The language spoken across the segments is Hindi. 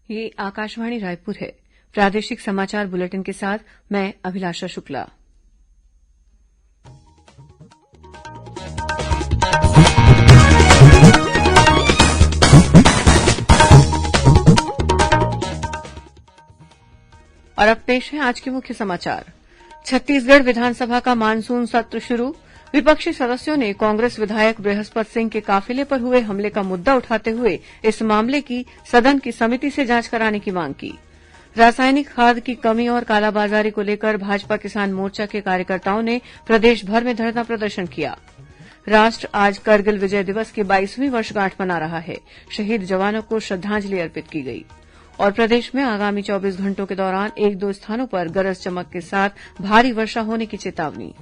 ये आकाशवाणी रायपुर है। प्रादेशिक समाचार बुलेटिन के साथ मैं अभिलाषा शुक्ला। और अब पेश है आज के मुख्य समाचार। छत्तीसगढ़ विधानसभा का मानसून सत्र शुरू। विपक्षी सदस्यों ने कांग्रेस विधायक बृहस्पत सिंह के काफिले पर हुए हमले का मुद्दा उठाते हुए इस मामले की सदन की समिति से जांच कराने की मांग की। रासायनिक खाद की कमी और कालाबाजारी को लेकर भाजपा किसान मोर्चा के कार्यकर्ताओं ने प्रदेश भर में धरना प्रदर्शन किया। राष्ट्र आज करगिल विजय दिवस की 22वीं वर्षगांठ मना रहा है। शहीद जवानों को श्रद्धांजलि अर्पित की गई। और प्रदेश में आगामी 24 घंटों के दौरान 1-2 स्थानों पर गरज चमक के साथ भारी वर्षा होने की चेतावनी।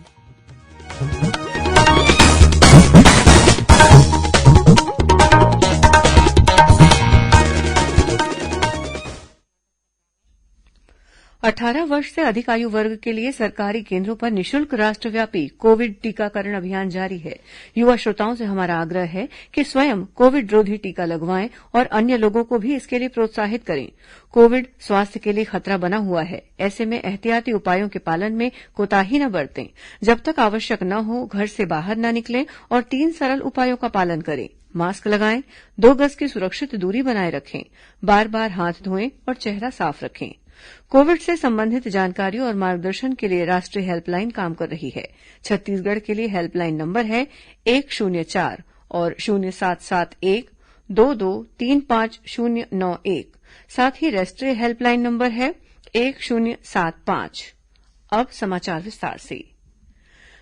18 वर्ष से अधिक आयु वर्ग के लिए सरकारी केन्द्रों पर निःशुल्क राष्ट्रव्यापी कोविड टीकाकरण अभियान जारी है। युवा श्रोताओं से हमारा आग्रह है कि स्वयं कोविड रोधी टीका लगवाएं और अन्य लोगों को भी इसके लिए प्रोत्साहित करें। कोविड स्वास्थ्य के लिए खतरा बना हुआ है। ऐसे में एहतियाती उपायों के पालन में कोताही न बरतें। जब तक आवश्यक न हो घर से बाहर न निकलें और 3 सरल उपायों का पालन करें। मास्क लगाएं, 2 गज की सुरक्षित दूरी बनाए रखें, बार-बार हाथ धोएं और चेहरा साफ रखें। कोविड से संबंधित जानकारी और मार्गदर्शन के लिए राष्ट्रीय हेल्पलाइन काम कर रही है। छत्तीसगढ़ के लिए हेल्पलाइन नंबर है 104 और 0771 223591। साथ ही राष्ट्रीय हेल्पलाइन नंबर है 1075। अब समाचार विस्तार से।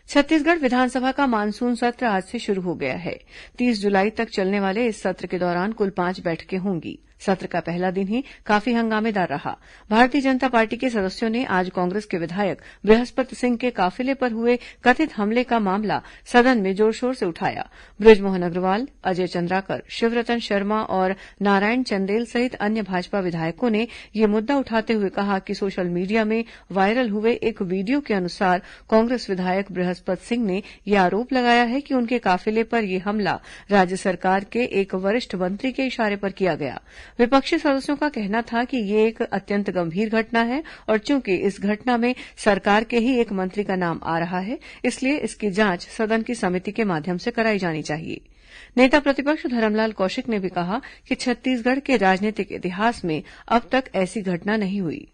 छत्तीसगढ़ विधानसभा का मानसून सत्र आज से शुरू हो गया है। 30 जुलाई तक चलने वाले इस सत्र के दौरान कुल 5 बैठकें होंगी। सत्र का पहला दिन ही काफी हंगामेदार रहा। भारतीय जनता पार्टी के सदस्यों ने आज कांग्रेस के विधायक बृहस्पत सिंह के काफिले पर हुए कथित हमले का मामला सदन में जोरशोर से उठाया। बृजमोहन अग्रवाल, अजय चंद्राकर, शिवरतन शर्मा और नारायण चंदेल सहित अन्य भाजपा विधायकों ने यह मुद्दा उठाते हुए कहा कि सोशल मीडिया में वायरल हुए एक वीडियो के अनुसार कांग्रेस विधायक बृहस्पत सिंह ने यह आरोप लगाया है कि उनके काफिले पर यह हमला राज्य सरकार के एक वरिष्ठ मंत्री के इशारे पर किया गया। विपक्षी सदस्यों का कहना था कि यह एक अत्यंत गंभीर घटना है और चूंकि इस घटना में सरकार के ही एक मंत्री का नाम आ रहा है, इसलिए इसकी जांच सदन की समिति के माध्यम से कराई जानी चाहिए। नेता प्रतिपक्ष धरमलाल कौशिक ने भी कहा कि छत्तीसगढ़ के राजनीतिक इतिहास में अब तक ऐसी घटना नहीं हुई।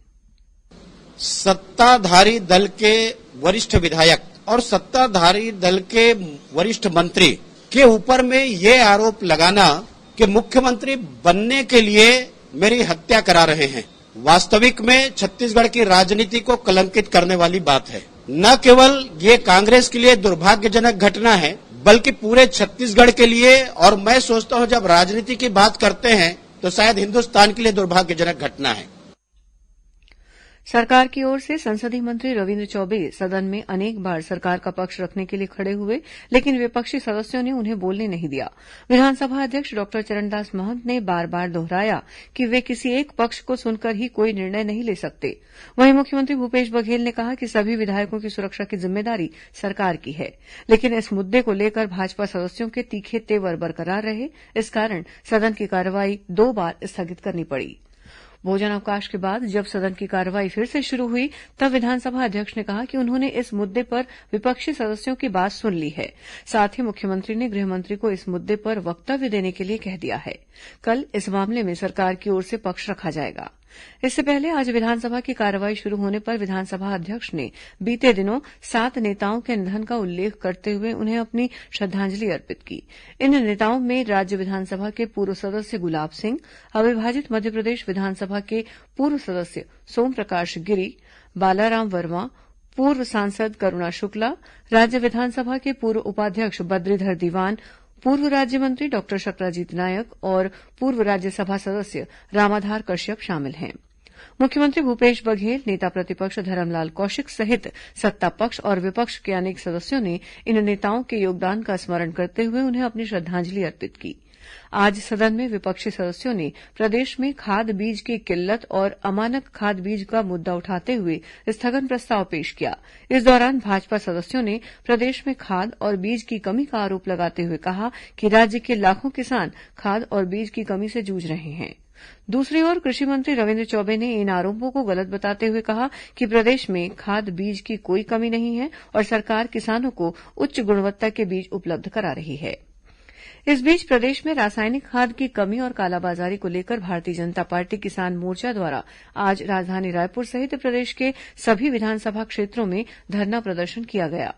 सत्ताधारी दल के वरिष्ठ विधायक और सत्ताधारी दल के वरिष्ठ मंत्री के ऊपर में ये आरोप लगाना कि मुख्यमंत्री बनने के लिए मेरी हत्या करा रहे हैं, वास्तविक में छत्तीसगढ़ की राजनीति को कलंकित करने वाली बात है। न केवल ये कांग्रेस के लिए दुर्भाग्यजनक घटना है, बल्कि पूरे छत्तीसगढ़ के लिए, और मैं सोचता हूं जब राजनीति की बात करते हैं तो शायद हिंदुस्तान के लिए दुर्भाग्यजनक घटना है। सरकार की ओर से संसदीय मंत्री रविन्द्र चौबे सदन में अनेक बार सरकार का पक्ष रखने के लिए खड़े हुए, लेकिन विपक्षी सदस्यों ने उन्हें बोलने नहीं दिया। विधानसभा अध्यक्ष डॉक्टर चरणदास महंत ने बार बार दोहराया कि वे किसी एक पक्ष को सुनकर ही कोई निर्णय नहीं ले सकते। वहीं मुख्यमंत्री भूपेश बघेल ने कहा कि सभी विधायकों की सुरक्षा की जिम्मेदारी सरकार की है, लेकिन इस मुद्दे को लेकर भाजपा सदस्यों के तीखे तेवर बरकरार रहे। इस कारण सदन की कार्रवाई 2 बार स्थगित करनी पड़ी। भोजनावकाश के बाद जब सदन की कार्रवाई फिर से शुरू हुई, तब विधानसभा अध्यक्ष ने कहा कि उन्होंने इस मुद्दे पर विपक्षी सदस्यों की बात सुन ली है। साथ ही मुख्यमंत्री ने गृहमंत्री को इस मुद्दे पर वक्तव्य देने के लिए कह दिया है। कल इस मामले में सरकार की ओर से पक्ष रखा जाएगा। इससे पहले आज विधानसभा की कार्रवाई शुरू होने पर विधानसभा अध्यक्ष ने बीते दिनों 7 नेताओं के निधन का उल्लेख करते हुए उन्हें अपनी श्रद्धांजलि अर्पित की। इन नेताओं में राज्य विधानसभा के पूर्व सदस्य गुलाब सिंह, अविभाजित मध्यप्रदेश विधानसभा के पूर्व सदस्य सोम प्रकाश गिरी, बालाराम वर्मा, पूर्व सांसद करुणा शुक्ला, राज्य विधानसभा के पूर्व उपाध्यक्ष बद्रीधर दीवान, पूर्व राज्य मंत्री डॉक्टर शक्लाजीत नायक और पूर्व राज्यसभा सदस्य रामाधार कश्यप शामिल हैं। मुख्यमंत्री भूपेश बघेल, नेता प्रतिपक्ष धरमलाल कौशिक सहित सत्ता पक्ष और विपक्ष के अनेक सदस्यों ने इन नेताओं के योगदान का स्मरण करते हुए उन्हें अपनी श्रद्धांजलि अर्पित की। आज सदन में विपक्षी सदस्यों ने प्रदेश में खाद बीज की किल्लत और अमानक खाद बीज का मुद्दा उठाते हुए स्थगन प्रस्ताव पेश किया। इस दौरान भाजपा सदस्यों ने प्रदेश में खाद और बीज की कमी का आरोप लगाते हुए कहा कि राज्य के लाखों किसान खाद और बीज की कमी से जूझ रहे हैं। दूसरी ओर कृषि मंत्री रविन्द्र चौबे ने इन आरोपों को गलत बताते हुए कहा कि प्रदेश में खाद बीज की कोई कमी नहीं है और सरकार किसानों को उच्च गुणवत्ता के बीज उपलब्ध करा रही है। इस बीच प्रदेश में रासायनिक खाद की कमी और कालाबाजारी को लेकर भारतीय जनता पार्टी किसान मोर्चा द्वारा आज राजधानी रायपुर सहित प्रदेश के सभी विधानसभा क्षेत्रों में धरना प्रदर्शन किया गया।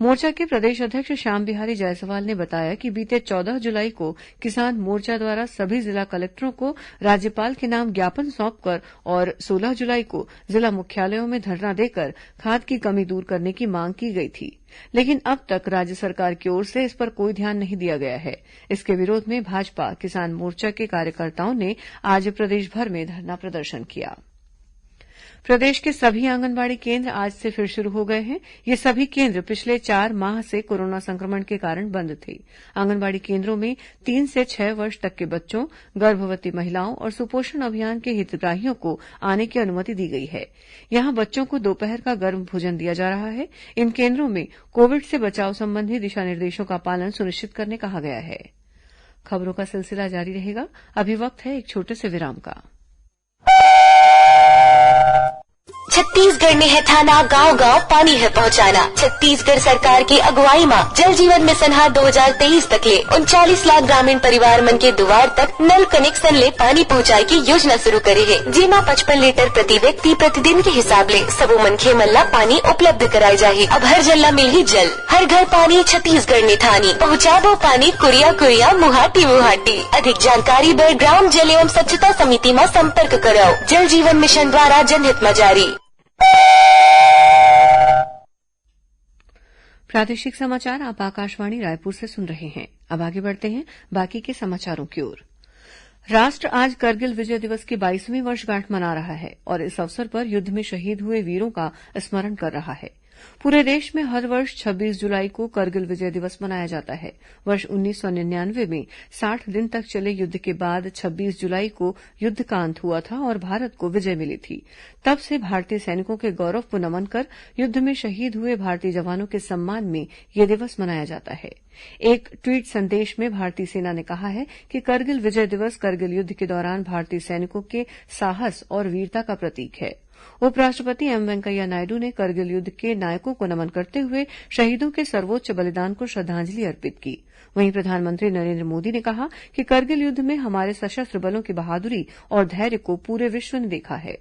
मोर्चा के प्रदेश अध्यक्ष श्याम बिहारी जायसवाल ने बताया कि बीते 14 जुलाई को किसान मोर्चा द्वारा सभी जिला कलेक्टरों को राज्यपाल के नाम ज्ञापन सौंपकर और 16 जुलाई को जिला मुख्यालयों में धरना देकर खाद की कमी दूर करने की मांग की गई थी, लेकिन अब तक राज्य सरकार की ओर से इस पर कोई ध्यान नहीं दिया गया है। इसके विरोध में भाजपा किसान मोर्चा के कार्यकर्ताओं ने आज प्रदेश भर में धरना प्रदर्शन किया। प्रदेश के सभी आंगनबाड़ी केन्द्र आज से फिर शुरू हो गए हैं। ये सभी केन्द्र पिछले 4 माह से कोरोना संक्रमण के कारण बंद थे। आंगनबाड़ी केन्द्रों में 3 से 6 वर्ष तक के बच्चों, गर्भवती महिलाओं और सुपोषण अभियान के हितग्राहियों को आने की अनुमति दी गई है। यहां बच्चों को दोपहर का गर्म भोजन दिया जा रहा है। इन केन्द्रों में कोविड से बचाव संबंधी दिशा निर्देशों का पालन सुनिश्चित करने कहा गया है। खबरों का सिलसिला जारी रहेगा। अभी वक्त है एक छोटे से विराम का। छत्तीसगढ़ में है थाना, गांव गांव पानी है पहुंचाना। छत्तीसगढ़ सरकार की अगुवाई में जल जीवन मिशन 2023 तक ले 39 लाख ग्रामीण परिवार मन के दुआर तक नल कनेक्शन ले पानी पहुंचाई की योजना शुरू करे है, जेमा 55 लीटर प्रति व्यक्ति प्रतिदिन के हिसाब ले सबो मनखे मन ला पानी उपलब्ध कराई जाही। अब हर जल ला मिलही जल, हर घर पानी, छत्तीसगढ़ में थानी पहुँचाबो पानी कुरिया कुरिया, मुहाटी मुहाटी। अधिक जानकारी बर ग्राम जल एवं स्वच्छता समिति में संपर्क करो। जल जीवन मिशन द्वारा जनहित में जारी। प्रादेशिक समाचार आप आकाशवाणी रायपुर से सुन रहे हैं। अब आगे बढ़ते हैं बाकी के समाचारों की ओर। राष्ट्र आज करगिल विजय दिवस की 22वीं वर्षगांठ मना रहा है और इस अवसर पर युद्ध में शहीद हुए वीरों का स्मरण कर रहा है। पूरे देश में हर वर्ष 26 जुलाई को करगिल विजय दिवस मनाया जाता है। वर्ष 1999 में 60 दिन तक चले युद्ध के बाद 26 जुलाई को युद्ध का अंत हुआ था और भारत को विजय मिली थी। तब से भारतीय सैनिकों के गौरव को नमन कर युद्ध में शहीद हुए भारतीय जवानों के सम्मान में यह दिवस मनाया जाता है। एक ट्वीट संदेश में भारतीय सेना ने कहा है कि करगिल विजय दिवस करगिल युद्ध के दौरान भारतीय सैनिकों के साहस और वीरता का प्रतीक है। उपराष्ट्रपति एम वेंकैया नायडू ने करगिल युद्ध के नायकों को नमन करते हुए शहीदों के सर्वोच्च बलिदान को श्रद्धांजलि अर्पित की। वहीं प्रधानमंत्री नरेन्द्र मोदी ने कहा कि करगिल युद्ध में हमारे सशस्त्र बलों की बहादुरी और धैर्य को पूरे विश्व ने देखा है।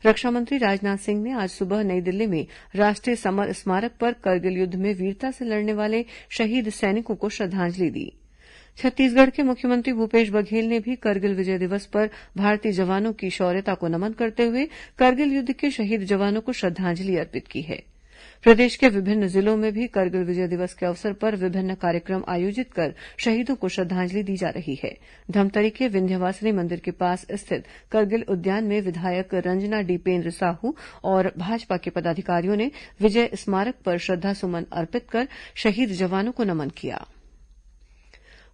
रक्षा मंत्री राजनाथ सिंह ने आज सुबह नई दिल्ली में राष्ट्रीय समर स्मारक पर करगिल युद्ध में वीरता से लड़ने वाले शहीद सैनिकों को श्रद्धांजलि दी। छत्तीसगढ़ के मुख्यमंत्री भूपेश बघेल ने भी करगिल विजय दिवस पर भारतीय जवानों की शौर्यता को नमन करते हुए करगिल युद्ध के शहीद जवानों को श्रद्धांजलि अर्पित की है। प्रदेश के विभिन्न जिलों में भी करगिल विजय दिवस के अवसर पर विभिन्न कार्यक्रम आयोजित कर शहीदों को श्रद्धांजलि दी जा रही है। धमतरी के विंध्यवासिनी मंदिर के पास स्थित करगिल उद्यान में विधायक रंजना डीपेन्द्र साहू और भाजपा के पदाधिकारियों ने विजय स्मारक पर श्रद्धासुमन अर्पित कर शहीद जवानों को नमन किया।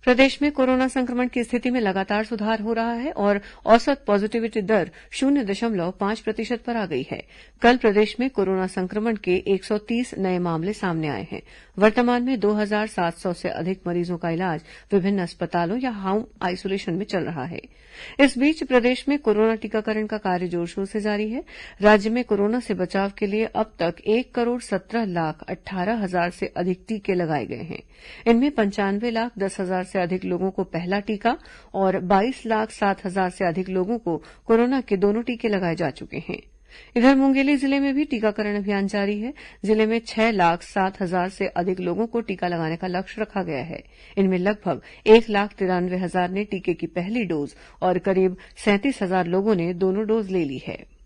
प्रदेश में कोरोना संक्रमण की स्थिति में लगातार सुधार हो रहा है और औसत पॉजिटिविटी दर 0.5% पर आ गई है। कल प्रदेश में कोरोना संक्रमण के 130 नए मामले सामने आए हैं। वर्तमान में 2700 से अधिक मरीजों का इलाज विभिन्न अस्पतालों या होम आइसोलेशन में चल रहा है। इस बीच प्रदेश में कोरोना टीकाकरण का कार्य जोर शोर से जारी है। राज्य में कोरोना से बचाव के लिए अब तक 1,17,18,000 से अधिक टीके लगाए गए हैं। इनमें 95,10,000 से अधिक लोगों को पहला टीका और 22,07,000 से अधिक लोगों को कोरोना के दोनों टीके लगाए जा चुके हैं। इधर मुंगेली जिले में भी टीकाकरण अभियान जारी है। जिले में 6,07,000 से अधिक लोगों को टीका लगाने का लक्ष्य रखा गया है। इनमें लगभग 1,93,000 ने टीके की पहली डोज और करीब 37,000 लोगों ने दोनों डोज ले ली है।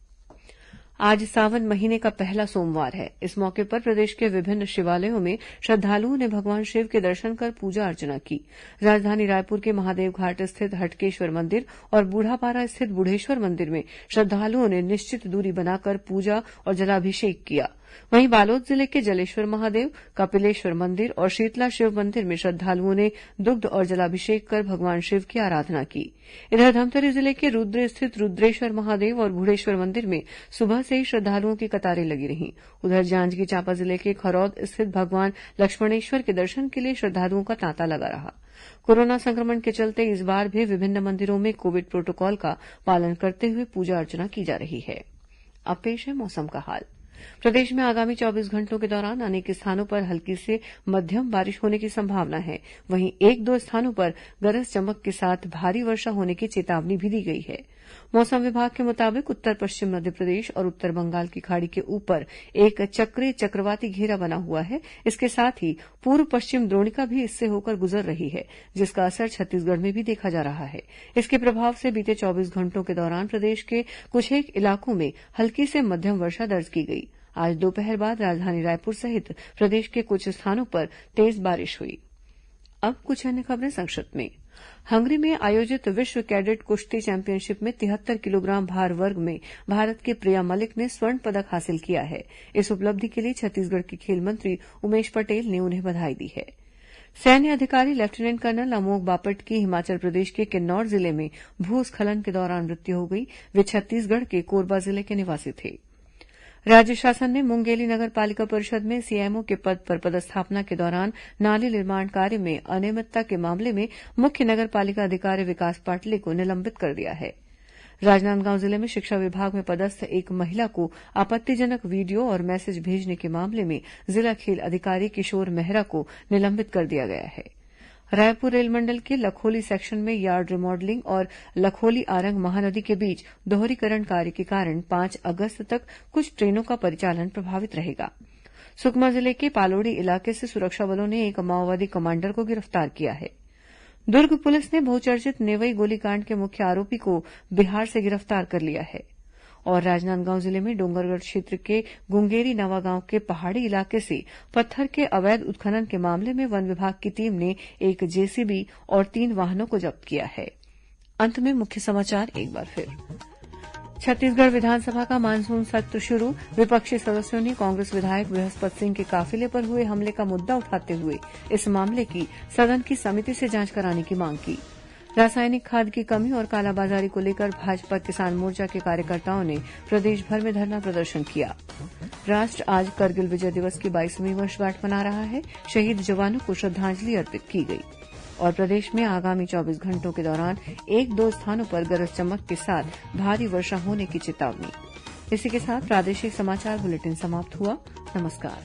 आज सावन महीने का पहला सोमवार है। इस मौके पर प्रदेश के विभिन्न शिवालयों में श्रद्धालुओं ने भगवान शिव के दर्शन कर पूजा अर्चना की। राजधानी रायपुर के महादेव घाट स्थित हटकेश्वर मंदिर और बूढ़ापारा स्थित बूढ़ेश्वर मंदिर में श्रद्धालुओं ने निश्चित दूरी बनाकर पूजा और जलाभिषेक किया। वहीं बालोद जिले के जलेश्वर महादेव, कपिलेश्वर मंदिर और शीतला शिव मंदिर में श्रद्धालुओं ने दुग्ध और जलाभिषेक कर भगवान शिव की आराधना की। इधर धमतरी जिले के रुद्र स्थित रुद्रेश्वर महादेव और बूढ़ेश्वर मंदिर में सुबह से ही श्रद्धालुओं की कतारें लगी रहीं। उधर जांजगीर चांपा जिले के खरौद स्थित भगवान लक्ष्मणेश्वर के दर्शन के लिए श्रद्धालुओं का तांता लगा रहा। कोरोना संक्रमण के चलते इस बार भी विभिन्न मंदिरों में कोविड प्रोटोकॉल का पालन करते हुए पूजा अर्चना की जा रही है। अब पेश है मौसम का हाल। प्रदेश में आगामी 24 घंटों के दौरान अनेक स्थानों पर हल्की से मध्यम बारिश होने की संभावना है। वहीं 1-2 स्थानों पर गरज चमक के साथ भारी वर्षा होने की चेतावनी भी दी गई है। मौसम विभाग के मुताबिक उत्तर पश्चिम मध्यप्रदेश और उत्तर बंगाल की खाड़ी के ऊपर एक चक्रीय चक्रवाती घेरा बना हुआ है। इसके साथ ही पूर्व पश्चिम द्रोणिका भी इससे होकर गुजर रही है, जिसका असर छत्तीसगढ़ में भी देखा जा रहा है। इसके प्रभाव से बीते 24 घंटों के दौरान प्रदेश के कुछ एक इलाकों में हल्की से मध्यम वर्षा दर्ज की गई। आज दोपहर बाद राजधानी रायपुर सहित प्रदेश के कुछ स्थानों पर तेज बारिश हुई। अब कुछ अन्य खबरें संक्षिप्त में। हंगरी में आयोजित विश्व कैडेट कुश्ती चैंपियनशिप में 73 किलोग्राम भार वर्ग में भारत की प्रिया मलिक ने स्वर्ण पदक हासिल किया है। इस उपलब्धि के लिए छत्तीसगढ़ के खेल मंत्री उमेश पटेल ने उन्हें बधाई दी है। सैन्य अधिकारी लेफ्टिनेंट कर्नल अमोघ बापट की हिमाचल प्रदेश के किन्नौर जिले में भूस्खलन के दौरान मृत्यु हो गई। वे छत्तीसगढ़ के कोरबा जिले के निवासी थे। राज्य शासन ने मुंगेली नगर पालिका परिषद में सीएमओ के पद पर पदस्थापना के दौरान नाली निर्माण कार्य में अनियमितता के मामले में मुख्य नगर पालिका अधिकारी विकास पाटले को निलंबित कर दिया है। राजनांदगांव जिले में शिक्षा विभाग में पदस्थ एक महिला को आपत्तिजनक वीडियो और मैसेज भेजने के मामले में जिला खेल अधिकारी किशोर मेहरा को निलंबित कर दिया गया है। रायपुर रेलमंडल के लखोली सेक्शन में यार्ड रिमॉडलिंग और लखोली आरंग महानदी के बीच दोहरीकरण कार्य के कारण 5 अगस्त तक कुछ ट्रेनों का परिचालन प्रभावित रहेगा। सुकमा जिले के पालोड़ी इलाके से सुरक्षा बलों ने एक माओवादी कमांडर को गिरफ्तार किया है। दुर्ग पुलिस ने बहुचर्चित नेवई गोलीकांड के मुख्य आरोपी को बिहार से गिरफ्तार कर लिया है। और राजनांदगांव जिले में डोंगरगढ़ क्षेत्र के गुंगेरी नवागांव के पहाड़ी इलाके से पत्थर के अवैध उत्खनन के मामले में वन विभाग की टीम ने एक जेसीबी और 3 वाहनों को जब्त किया है। अंत में मुख्य समाचार एक बार फिर। छत्तीसगढ़ विधानसभा का मानसून सत्र शुरू। विपक्षी सदस्यों ने कांग्रेस विधायक बृहस्पत सिंह के काफिले पर हुए हमले का मुद्दा उठाते हुए इस मामले की सदन की समिति से जांच कराने की मांग की। रासायनिक खाद की कमी और कालाबाजारी को लेकर भाजपा किसान मोर्चा के कार्यकर्ताओं ने प्रदेश भर में धरना प्रदर्शन किया। राष्ट्र आज करगिल विजय दिवस की 22वीं वर्षगांठ मना रहा है। शहीद जवानों को श्रद्धांजलि अर्पित की गई। और प्रदेश में आगामी 24 घंटों के दौरान 1-2 स्थानों पर गरज चमक के साथ भारी वर्षा होने की चेतावनी। इसी के साथ प्रादेशिक समाचार बुलेटिन समाप्त हुआ। नमस्कार।